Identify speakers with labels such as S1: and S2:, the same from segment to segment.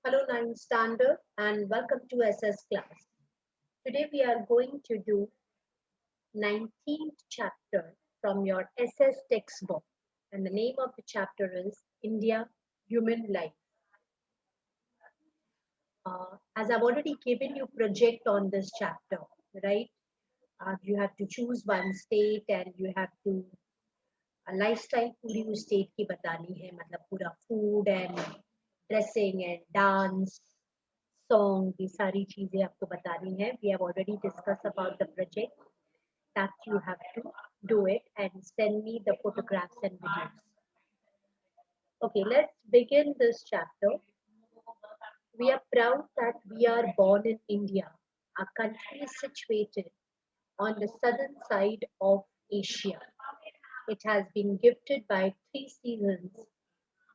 S1: Hello, ninth standard, and welcome to SS class. Today we are going to do 19th chapter from your SS textbook, and the name of the chapter is India Human Life. As I've already given you project on this chapter, right? You have to choose one state and you have to lifestyle पूरी उस state की बतानी है मतलब पूरा food and dressing and dance song ये सारी चीजें आपको बतानी है we have already discuss about the project that you have to do it and send me the photographs and videos. Okay, let's begin this chapter. We are proud that we are born in India. Our country is situated on the southern side of Asia. It has been gifted by three seasons: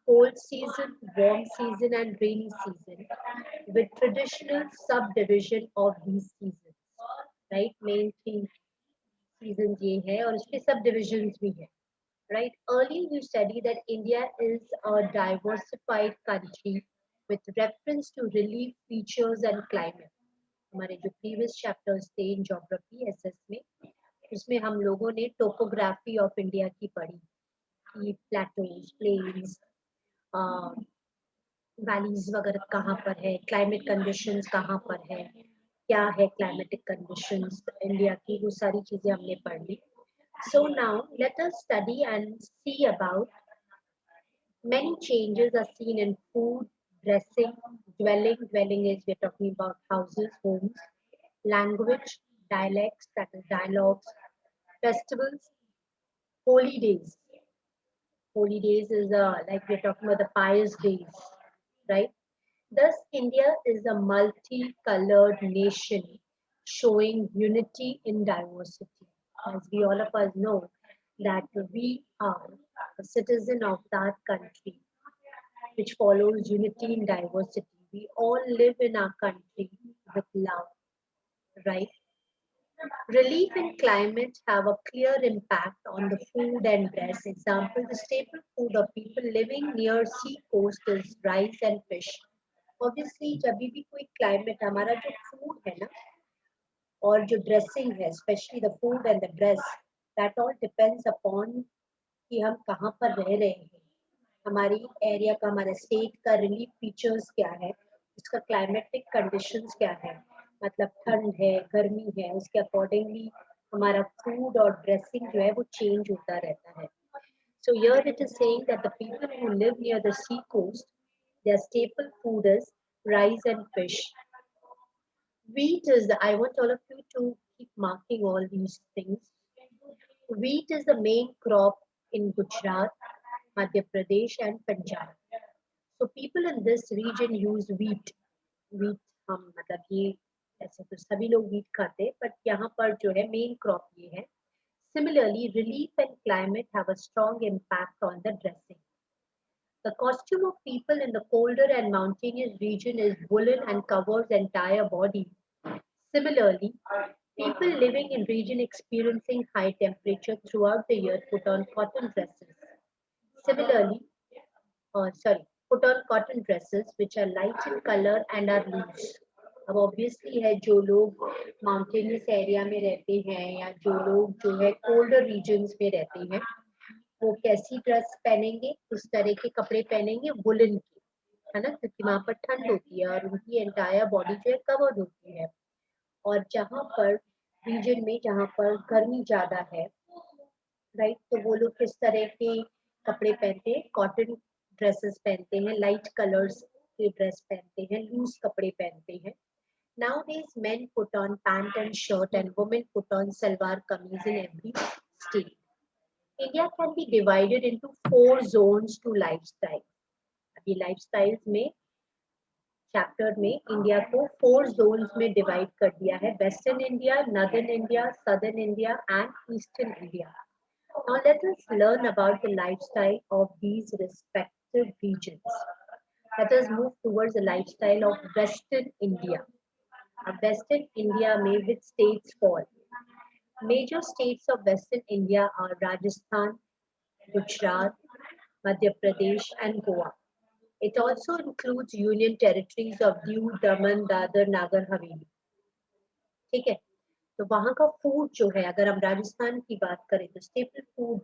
S1: cold season, warm season, and rainy season, with traditional subdivision of these seasons. Right? Main three seasons ये है और उसके subdivisions भी है. Right? Earlier you studied that India is a diversified country with reference to relief features and climate. हमारे जो previous chapters थे in geography SS में उसमें हम लोगों ने टोपोग्राफी ऑफ इंडिया की पढ़ी कि प्लेटोज प्लेन्स वैलीज वगैरह कहाँ पर है क्लाइमेट कंडीशंस कहाँ पर है क्या है क्लाइमेटिक कंडीशंस इंडिया की वो सारी चीजें हमने पढ़ ली so now let us study and see about many changes are seen in food dressing dwelling is we're talking about houses homes language dialects that is dialogues festivals holy days. Holy days is like we're talking about the pious days, right? Thus, India is a multicolored nation showing unity in diversity. As we all of us know, that we are a citizen of that country which follows unity in diversity. We all live in our country with love, right? Relief and climate have a clear impact on the food and dress. Example, the staple food of people living near sea coast is rice and fish. Obviously, जब भी कोई climate हमारा जो food है ना और जो dressing है, especially the food and the dress, that all depends upon कि हम कहाँ पर रह रहे हैं, हमारी एरिया का हमारे स्टेट का रिलीफ फीचर्स क्या है, उसका क्लाइमेटिक कंडीशंस क्या है, मतलब ठंड है गर्मी है उसके अकॉर्डिंगली हमारा फूड और ड्रेसिंग जो है वो चेंज होता रहता है. So here it is saying that the people who live near the sea coast, their staple food is rice and fish. Wheat is the, I want all of you to keep marking all these things. Wheat is the main crop in Gujarat, Madhya Pradesh and Punjab. So people in this region use wheat. Wheat हम मतलब ये ऐसे तो सभी लोग wheat खाते हैं but यहाँ पर जो है main crop ये है. Similarly, relief and climate have a strong impact on the dressing. The costume of people in the colder and mountainous region is woolen and covers entire body. Similarly, people living in region experiencing high temperature throughout the year put on cotton dresses. Similarly, put on cotton dresses which are light in color and are loose. अब obviously है जो लोग mountainous area में रहते हैं या जो लोग जो है कोल्डर रीजन्स में रहते हैं वो कैसी ड्रेस पहनेंगे उस तरह के कपड़े पहनेंगे वुलन के है ना क्योंकि वहां पर ठंड होती है और उनकी एंटायर बॉडी जो है कवर्ड होती है और जहाँ पर रीजन में जहाँ पर गर्मी ज्यादा है राइट तो वो लोग किस तरह के कपड़े पहनते हैं कॉटन ड्रेसेस पहनते हैं लाइट कलर्स के ड्रेस पहनते हैं लूज कपड़े पहनते हैं nowadays men put on pant and shirt and women put on salwar kameez in every state. India can be divided into four zones to lifestyle. अभी lifestyles में चैप्टर में India को फोर जोन्स में divide कर दिया है western India northern India southern India and eastern India. Now let us learn about the lifestyle of these respective regions. Let us move towards the lifestyle of Western India. Western India may which states fall? Major states of Western India are Rajasthan, Gujarat, Madhya Pradesh, and Goa. It also includes union territories of Diu, Daman, Dadar, Nagar Haveli. ठीक है, तो वहाँ का food जो है, अगर हम राजस्थान की बात करें तो staple food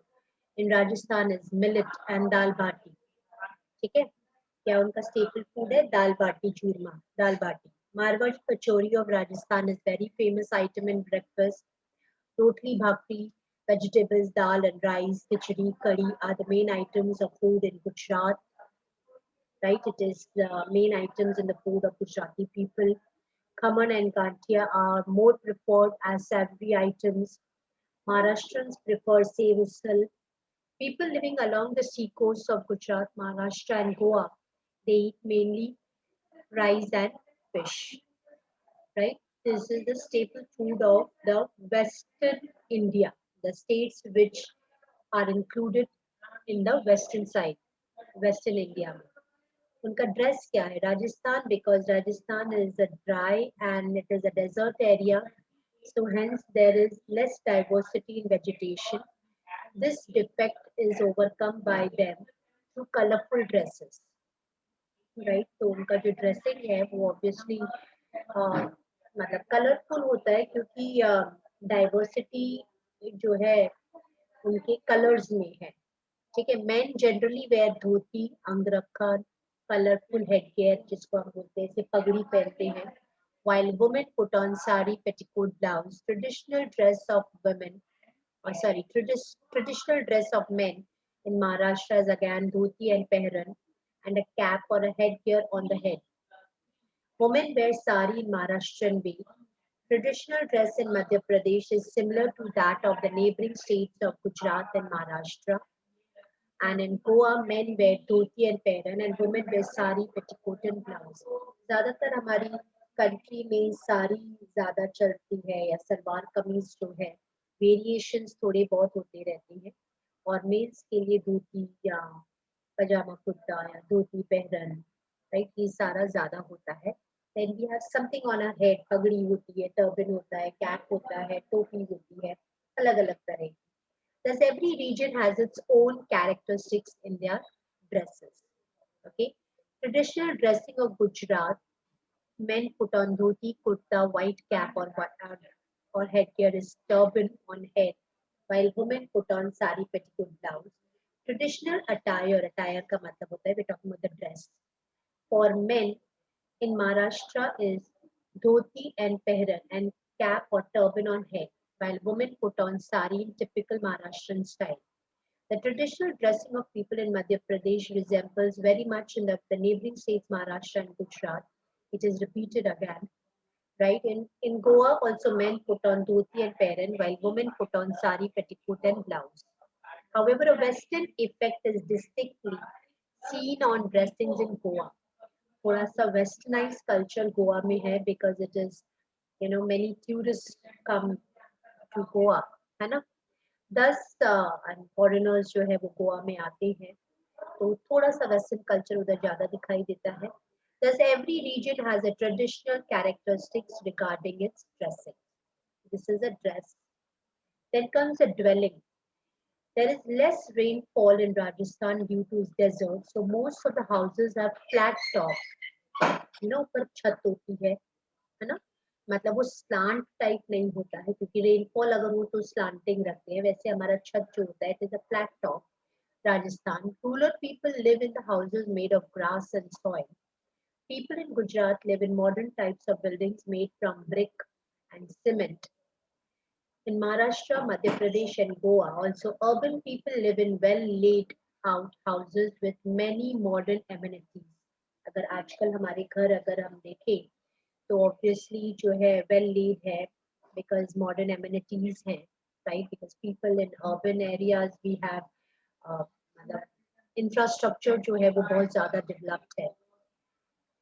S1: in Rajasthan is millet and dal baati. ठीक है, क्या उनका स्टेपल फूड है? Dal baati churma, dal baati. Marwari kachori of Rajasthan is very famous item in breakfast. Rotli bhakri, vegetables, dal and rice, khichdi, curry are the main items of food in Gujarat. Right, it is the main items in the food of Gujarati people. Khaman and Gantia are more preferred as savory items. Maharashtrians prefer sev usal. People living along the sea coast of Gujarat, Maharashtra and Goa, they eat mainly rice and fish. Right? This is the staple food of the Western India, the states which are included in the western side, Western India. उनका dress क्या है? Rajasthan, because Rajasthan is a dry and it is a desert area, so hence there is less diversity in vegetation. This defect is overcome by them through colorful dresses. Right? तो उनका जो dressing है वो obviously मतलब colourful होता है, क्योंकि diversity जो है उनके कलर्स में है. ठीक है, men generally wear dhoti, angarkha, colourful headgear जिसको हम बोलते हैं, जैसे पगड़ी पहनते हैं. while women put on sari, petticoat, blouse. Traditional dress of women, or sorry, traditional dress of men in Maharashtra is again dhoti and pehran and a cap or a headgear on the head. Women wear sari in Maharashtrian way. Traditional dress in Madhya Pradesh is similar to that of the neighboring states of Gujarat and Maharashtra. And in Goa, men wear dhoti and pehran and women wear sari, petticoat and blouse. ज़्यादातर हमारी country में साड़ी ज़्यादा चलती है या सलवार कमीज जो है, variations थोड़े बहुत होते रहते हैं. और मेल्स के लिए धोती या पजामा कुर्ता या धोती पहरन, राइट, ये सारा ज़्यादा होता है. Then we have something on our head, पगड़ी होती है, टर्बन होता है, कैप होता है, टोपी होती है, अलग-अलग तरह की. Thus, every region has its own characteristics in their dresses. Okay, traditional dressing of Gujarat: men put on dhoti, kurta, white cap or headgear is turban on head, while women put on sari, petticoat, blouse. Traditional attire का मतलब होता है, we're talking about the dress. For men in Maharashtra is dhoti and pehran and cap or turban on head, while women put on sari in typical Maharashtrian style. The traditional dressing of people in Madhya Pradesh resembles very much in the neighboring states Maharashtra and Gujarat. It is repeated again, right? In Goa, also men put on dhoti and pehran, while women put on sari, petticoat and blouse. However, a Western effect is distinctly seen on dressings in Goa. थोड़ा सा westernized culture Goa में है, because it is, you know, many tourists come to Goa, है ना. 10 foreigners जो है वो गोवा में आते हैं, तो थोड़ा सा western culture उधर ज़्यादा दिखाई देता है. Thus, every region has a traditional characteristics regarding its dressing. This is a dress. Then comes a dwelling. There is less rainfall in Rajasthan due to its desert, so most of the houses have flat top. You know, ऊपर छत होती है ना, मतलब वो slant type नहीं होता है, क्योंकि रेनफॉल अगर हो तो स्लांटिंग रखते हैं. वैसे हमारा छत जो होता है, it is a flat top. Rajasthan, rural people live in the houses made of grass and soil. People in Gujarat live in modern types of buildings made from brick and cement. In Maharashtra, Madhya Pradesh and Goa, also urban people live in well laid out houses with many modern amenities. अगर आजकल हमारे घर अगर हम देखें तो obviously जो है well laid है, because modern amenities हैं, right? Because people in urban areas we have मतलब infrastructure जो है वो बहुत ज़्यादा developed है.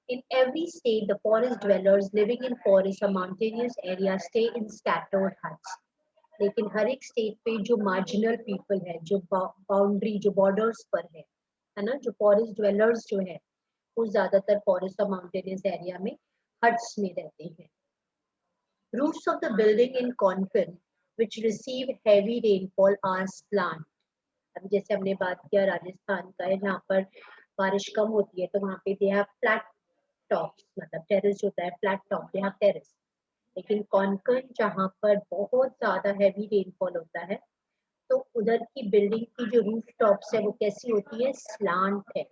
S1: In every state, the forest dwellers living in forest or mountainous areas stay in scattered huts. लेकिन हर एक स्टेट पे जो मार्जिनल पीपल है, जो बाउंड्री, जो बॉर्डर्स पर है ना, जो फॉरेस्ट ड्वेलर्स जो है, वो ज्यादातर फॉरेस्ट और माउंटेनियस एरिया में हट्स में रहते हैं. Roofs of the building in Konkan, which receive heavy rainfall, are slant. अभी जैसे हमने बात किया राजस्थान का है, जहाँ पर बारिश कम होती है तो वहाँ पे दे हैव फ्लैट टॉप्स, मतलब टेरेस होता है flat top, they have terrace. लेकिन कॉन्कन जहाँ पर बहुत ज्यादा हैवी रेनफॉल होता है तो उधर की बिल्डिंग की जो रूफ टॉप्स है वो कैसी होती है, स्लांट है,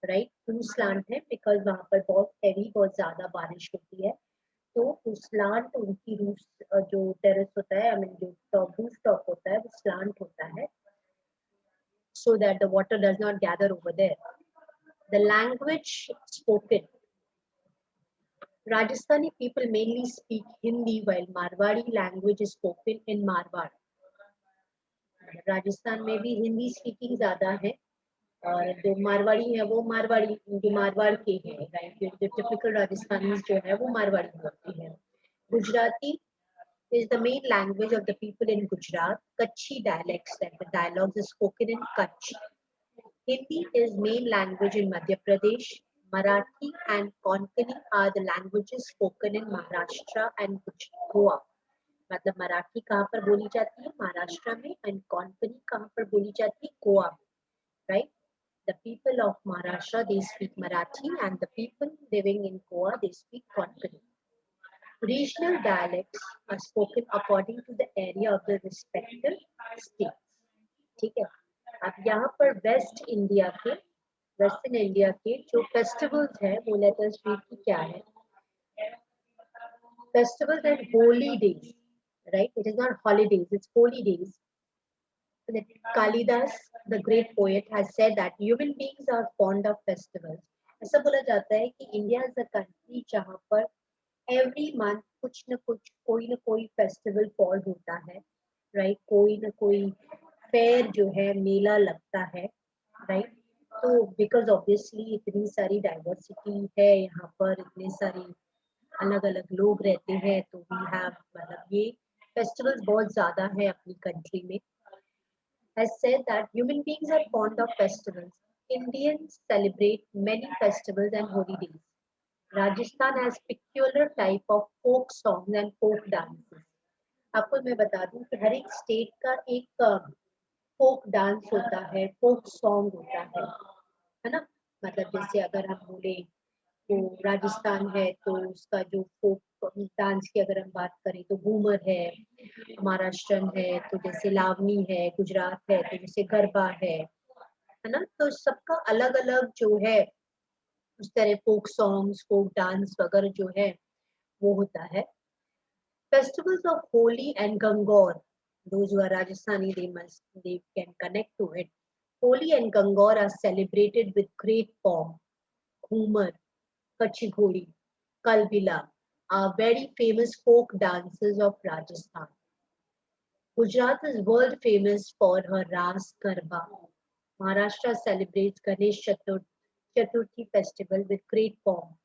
S1: राइट, टू स्लांट है, बिकॉज वहाँ पर बहुत हैवी, बहुत ज्यादा बारिश होती है। तो उस स्लांट उनकी रूफ जो टेरेस होता है, आई मीन जो टॉप रूफ टॉप होता है वो स्लांट होता है, so that the water does not gather over there. The language spoken. Rajasthani people mainly speak Hindi while Marwari language is spoken in Marwar. Rajasthan में भी हिंदी स्पीकिंग ज्यादा है और जो मारवाड़ी है वो मारवाड़ी जो मारवाड़ के हैं, राइट, जो टिपिकल राजस्थानी जो है वो मारवाड़ी बोलती है। Gujarati is the main language of the people in Gujarat. Kutchi dialects, like the dialogues is spoken in Kutch. Hindi is main language in Madhya Pradesh. Marathi and Konkani are the languages spoken in Maharashtra and Goa. मतलब मराठी कहाँ पर बोली जाती है, महाराष्ट्र में, and Konkani कहाँ पर बोली जाती है, गोवा में, right. The people of Maharashtra they speak Marathi and the people living in Goa they speak Konkani. Regional dialects are spoken according to the area of the respective states. ठीक है, अब यहाँ पर वेस्टर्न इंडिया के जो festivals है वो let us read की क्या है। Festivals and holy days, right? It is not holidays, it's holy days. Kalidas, the great poet, has said that human beings are fond of festivals. ऐसा बोला जाता है कि इंडिया इज अ कंट्री जहाँ पर एवरी मंथ कुछ न कोई फेस्टिवल फॉल होता है, राइट, कोई ना कोई फेयर जो है, मेला लगता है, राइट। तो बिकॉज ऑब्वियसली इतनी सारी डाइवर्सिटी है यहाँ पर, इतने सारी अलग अलग लोग रहते हैं, तो वी हैव, मतलब ये फेस्टिवल्स बहुत ज्यादा है अपनी कंट्री में। has said that human beings are fond of festivals. Indians celebrate many festivals and holidays. Rajasthan has peculiar type of folk songs and folk dances. आपको मैं बता दूं कि हर एक स्टेट का एक फोक डांस होता है, फोक सॉन्ग होता है ना। मतलब जैसे अगर हम बोले तो राजस्थान है तो उसका जो फोक डांस की अगर हम बात करें तो घूमर है, महाराष्ट्रन है तो जैसे लावनी है, गुजरात है तो जैसे गरबा है ना। तो सबका अलग अलग जो है उस तरह फोक सॉन्ग्स, फोक डांस वगैरह जो है वो होता है। Festivals of Holi and Gangor, those who are Rajasthani, they can connect to it. Holi and Gangor are celebrated with great pomp. Ghumar, Kachi Ghodi, Kalbila are very famous folk dances of Rajasthan. Gujarat is world famous for her Ras Garba. Maharashtra celebrates Ganesh Chaturthi festival with great pomp.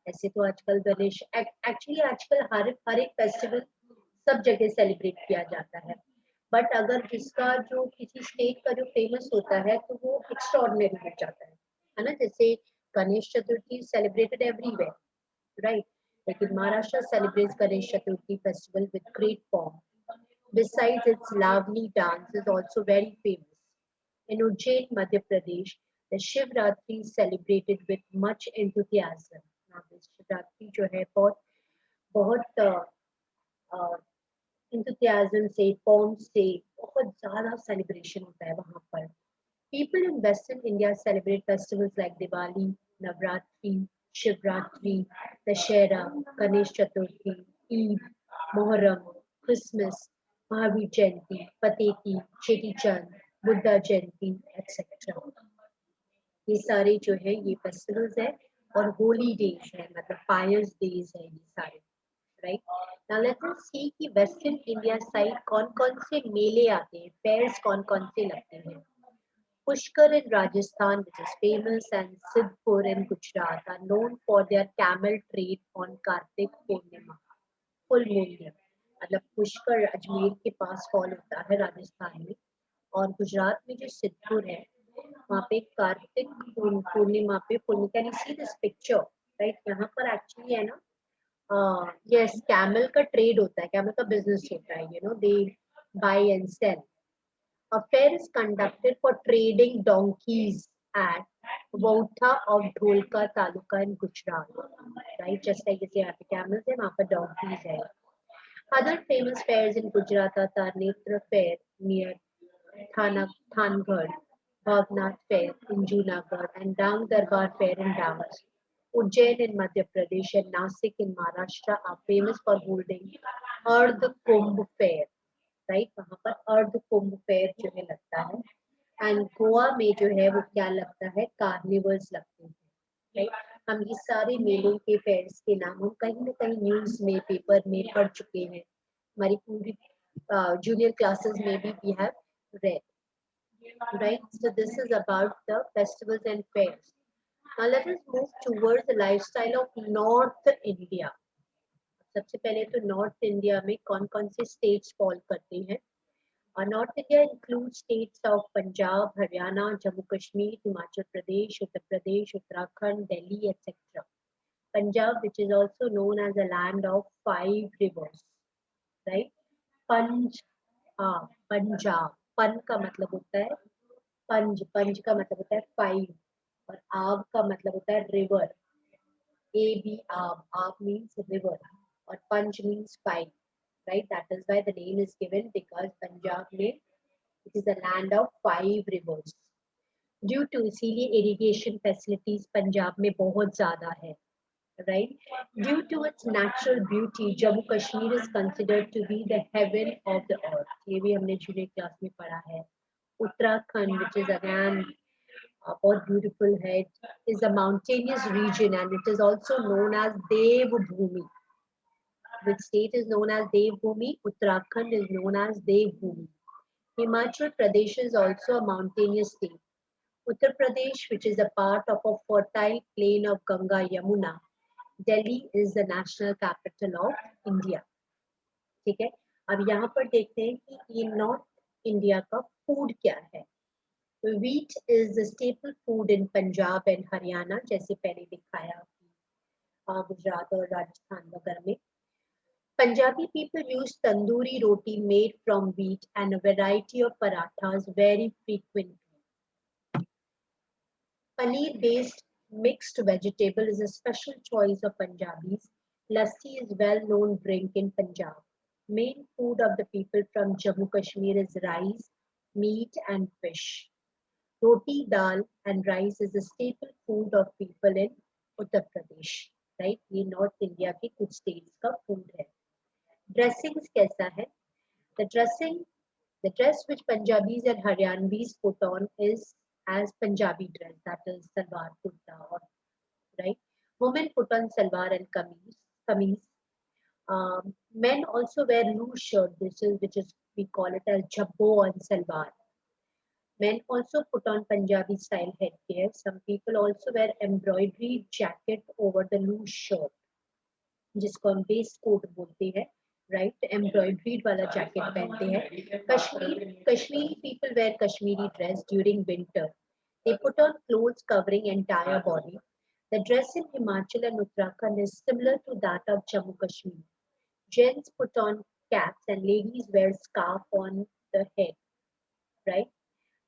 S1: ऐसे तो आजकल Ganesh actually आजकल हर एक festival सब जगह celebrate किया जाता है, बट अगर जिसका जो किसी स्टेट का जो फेमस होता है तो वो एक्स्ट्राऑर्डिनरी हो जाता है ना। जैसे Ganesh Chaturthi celebrated everywhere, right, लेकिन Maharashtra celebrates Ganesh Chaturthi festival with great form. Besides, its Lavani dance is also very famous. In Ujjain, Madhya Pradesh, the Shivratri is celebrated with much enthusiasm. Now, this Shivratri जो है बहुत enthusiasm से, pomp से बहुत ज़्यादा celebration होता है वहाँ पर। People in Western India celebrate festivals like Diwali, Navratri, Shivratri, Dashera, Ganesh Chaturthi, Eid, Muharram, Christmas, Mahavir Jayanti, Pateti, Cheti Chand, Buddha Jayanti, etc. ये सारे जो है ये फेस्टिवल्स है और होली डेज है, मतलब पायस डेज है ये सारे, राइट। नाउ लेट्स अस सी कि वेस्टर्न इंडिया साइड कौन कौन से मेले आते हैं, फेयर्स कौन कौन से लगते हैं। Pushkar in Rajasthan, which is famous, and Sidhpur in Gujarat are known for their camel trade on Kartik Purnima, full moon day. मतलब पुष्कर अजमेर के पास फॉल होता है राजस्थान में, और गुजरात में जो सिद्धपुर है वहाँ पे कार्तिक पूर्णिमा पे full, can you see this picture, right. यहाँ पर एक्चुअली है ना, यस, कैमल का ट्रेड होता है, कैमल का बिजनेस होता है, you know they buy and sell. A fair is conducted for trading donkeys at Vautha of Dholka Taluka in Gujarat, right? Just like जैसे यहाँ पे camels है, वहाँ पर donkeys है. Other famous fairs in Gujarat are Tarnetra Fair near Thangad, Bhavnath Fair in Junagadh, and Dang Darbar Fair in Dang. Ujjain in Madhya Pradesh and Nasik in Maharashtra are famous for holding Ardh Kumbh Fair, right? वहाँ पर अर्ध कुंभ fair जो है लगता है. And Goa में जो है वो क्या लगता है, कार्निवल्स लगते हैं, राइट. हम ये सारे मेलों के फेयर्स के नाम हम कहीं ना कहीं न्यूज में, पेपर में पढ़ चुके हैं. हमारी पूरी जूनियर क्लासेस में भी we have read, right? So this is about the festivals and fairs. Now let us move towards the lifestyle of North India. सबसे पहले तो नॉर्थ इंडिया में कौन कौन से स्टेट्स फॉल करते हैं. North India includes states of Punjab, Haryana, Jammu Kashmir, Himachal Pradesh, Uttar Pradesh, Uttarakhand, Delhi, etc. Punjab, which is also known as a land of 5 rivers, right? Panj, Punjab. Pan का मतलब होता है पंज, पंज का मतलब होता है 5, और आब का मतलब होता है रिवर. A B आब means river, और पंज means 5, right? That is why the name is given, because Punjab में it is a land of 5 rivers. Due to इसीलिए irrigation facilities पंजाब में बहुत ज़्यादा है, right? Due to its natural beauty, Jammu Kashmir is considered to be the heaven of the earth. ये भी हमने junior class में पढ़ा है. Uttarakhand, which is again बहुत beautiful है, is a mountainous region and it is also known as Devbhoomi. Which state is known as Devbhoomi? Uttarakhand is known as Devbhoomi. Himachal Pradesh is also a mountainous state. Uttar Pradesh, which is a part of a fertile plain of Ganga Yamuna. Delhi is the national capital of India. ठीक है. अब यहाँ पर देखते हैं कि ये north India का फूड क्या है. Wheat is the staple food in Punjab and Haryana, जैसे पहले दिखाया गुजरात और राजस्थान वगैरह में. Punjabi people use tandoori roti made from wheat and a variety of parathas very frequently. Paneer-based mixed vegetable is a special choice of Punjabis. Lassi is well-known drink in Punjab. Main food of the people from Jammu Kashmir is rice, meat and fish. Roti, dal and rice is a staple food of people in Uttar Pradesh. Right? ये North India के कुछ states का food है. Dressings कैसा है? The dress which Punjabis and Haryanvis put on is as Punjabi dress, that is salwar kurta, or right. Women put on salwar and kameez. Men also wear loose shirt. Which is we call it as jabbo and salwar. Men also put on Punjabi style headgear. Some people also wear embroidery jacket over the loose shirt, जिसको हम waste coat बोलते हैं, right. Embroidered वाला jacket पहनते हैं. Kashmiri people wear Kashmiri dress during winter. They put on clothes covering entire body. The dress in Himachal and Uttarakhand is similar to that of Jammu Kashmir. Gents put on caps and ladies wear scarf on the head, right?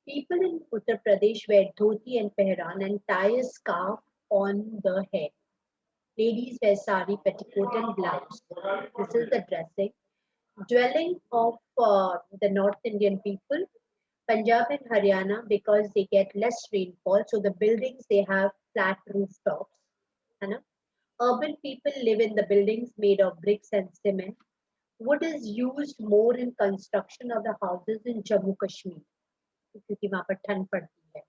S1: People in Uttar Pradesh wear dhoti and pehran and tie a scarf on the head. Ladies wear sari, petticoat and blouse. This is the dressing. Dwelling of the North Indian people, Punjab and Haryana, because they get less rainfall, so the buildings, they have flat rooftops. है ना? Urban people live in the buildings made of bricks and cement. Wood is used more in construction of the houses in Jammu Kashmir, क्योंकि वहाँ पर ठंड पड़ती है.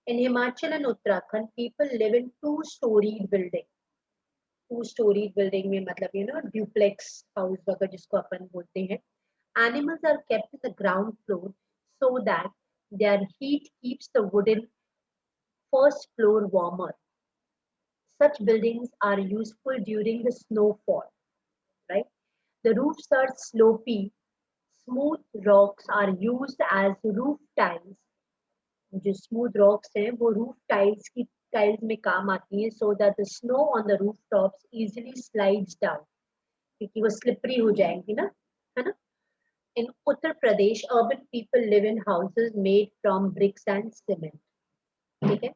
S1: In Himachal and Uttarakhand, people live in two-storied buildings. Two-storied building में मतलब duplex house वगैरह जिसको अपन बोलते हैं. Animals are kept in the ground floor so that their heat keeps the wooden first floor warmer. Such buildings are useful during the snowfall, right? The roofs are slopy. Smooth rocks are used as roof tiles. जो smooth rocks हैं वो roof tiles में काम आती हैं, so that the snow on the rooftops easily slides down, क्योंकि वो slippery हो जाएंगी ना, है ना? In Uttar Pradesh, urban people live in houses made from bricks and cement. ठीक है.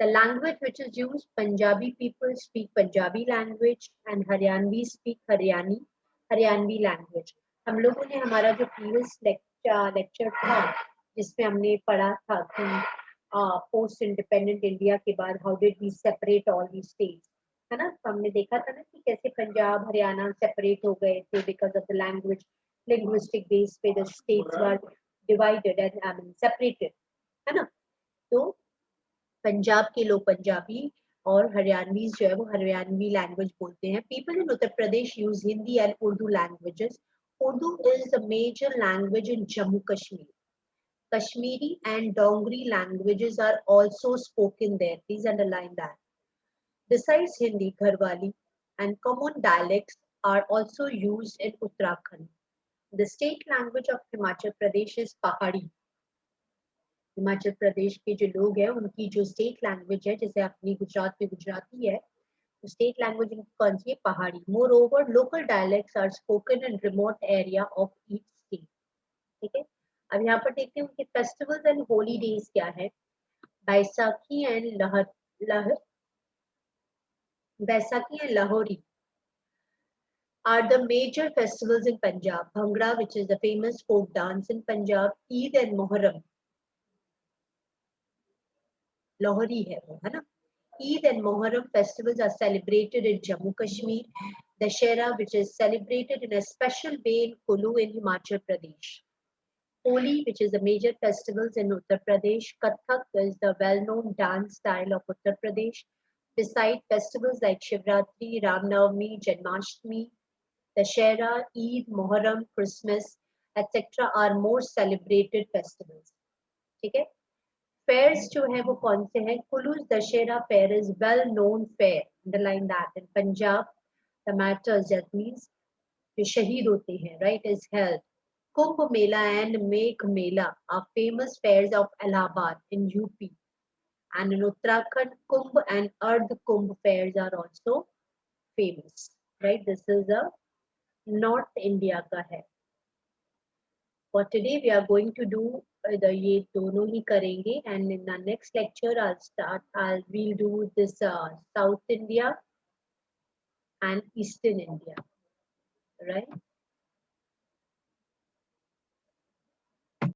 S1: The language which is used, Punjabi people speak Punjabi language and Haryanvi speak Haryanvi language. हम लोगों ने हमारा जो previous lecture था जिसमें हमने पढ़ा था कि post independent India के बाद how did we separate all these states, है ना. तो हमने देखा था ना कि कैसे पंजाब हरियाणा separate हो गए थे because of the language linguistic base पे the states were divided and separated, है ना. तो पंजाब के लोग पंजाबी और हरियाणवी जो है वो हरियाणवी लैंग्वेज बोलते हैं. People in Uttar Pradesh use Hindi and Urdu languages. Urdu is the major language in Jammu Kashmir. Kashmiri and Dongri languages are also spoken there. Please underline that. Besides Hindi, Gharwali and common dialects are also used in Uttarakhand. The state language of Himachal Pradesh is Pahari. Himachal Pradesh के जो लोग हैं उनकी जो state language है, जैसे अपनी गुजरात में गुजराती है, तो स्टेट लैंग्वेज इनकी कौन सी है? Pahari. Moreover local dialects are spoken in remote area of each state. ठीक है. अब यहाँ पर देखते हैं उनके फेस्टिवल्स एंड हॉलीडेज क्या है. Baisakhi and Baisakhi and Lahori are the major festivals in Punjab. Bhangra, which is the famous folk dance in Punjab, Eid and Muharram. Lohri hai wo, hai na. Eid and Muharram festivals are celebrated in Jammu Kashmir. Dashera, which is celebrated in a special way in Kulu in Himachal Pradesh. Holi, which is the major festivals in Uttar Pradesh. Kathak is the well-known dance style of Uttar Pradesh. Besides festivals like Shivratri, Ram Navami, Janmashtami, Dashera, Eid, Muharram, Christmas, etc. are more celebrated festivals. ठीक है. Fairs जो है वो कौन से हैं? Kulu's Dashera fair is well known fair. Underline that. In Punjab, the martyrs, that means जो शहीद होते हैं, right, is held. Kumbh Mela and Megh Mela are famous fairs of Allahabad in UP. And in Uttarakhand, Kumbh and Ardh Kumbh fairs are also famous. Right? This is a North India का है. For today, we are going to do the ये दोनों ही करेंगे, and in the next lecture, we'll do this South India and Eastern India, right?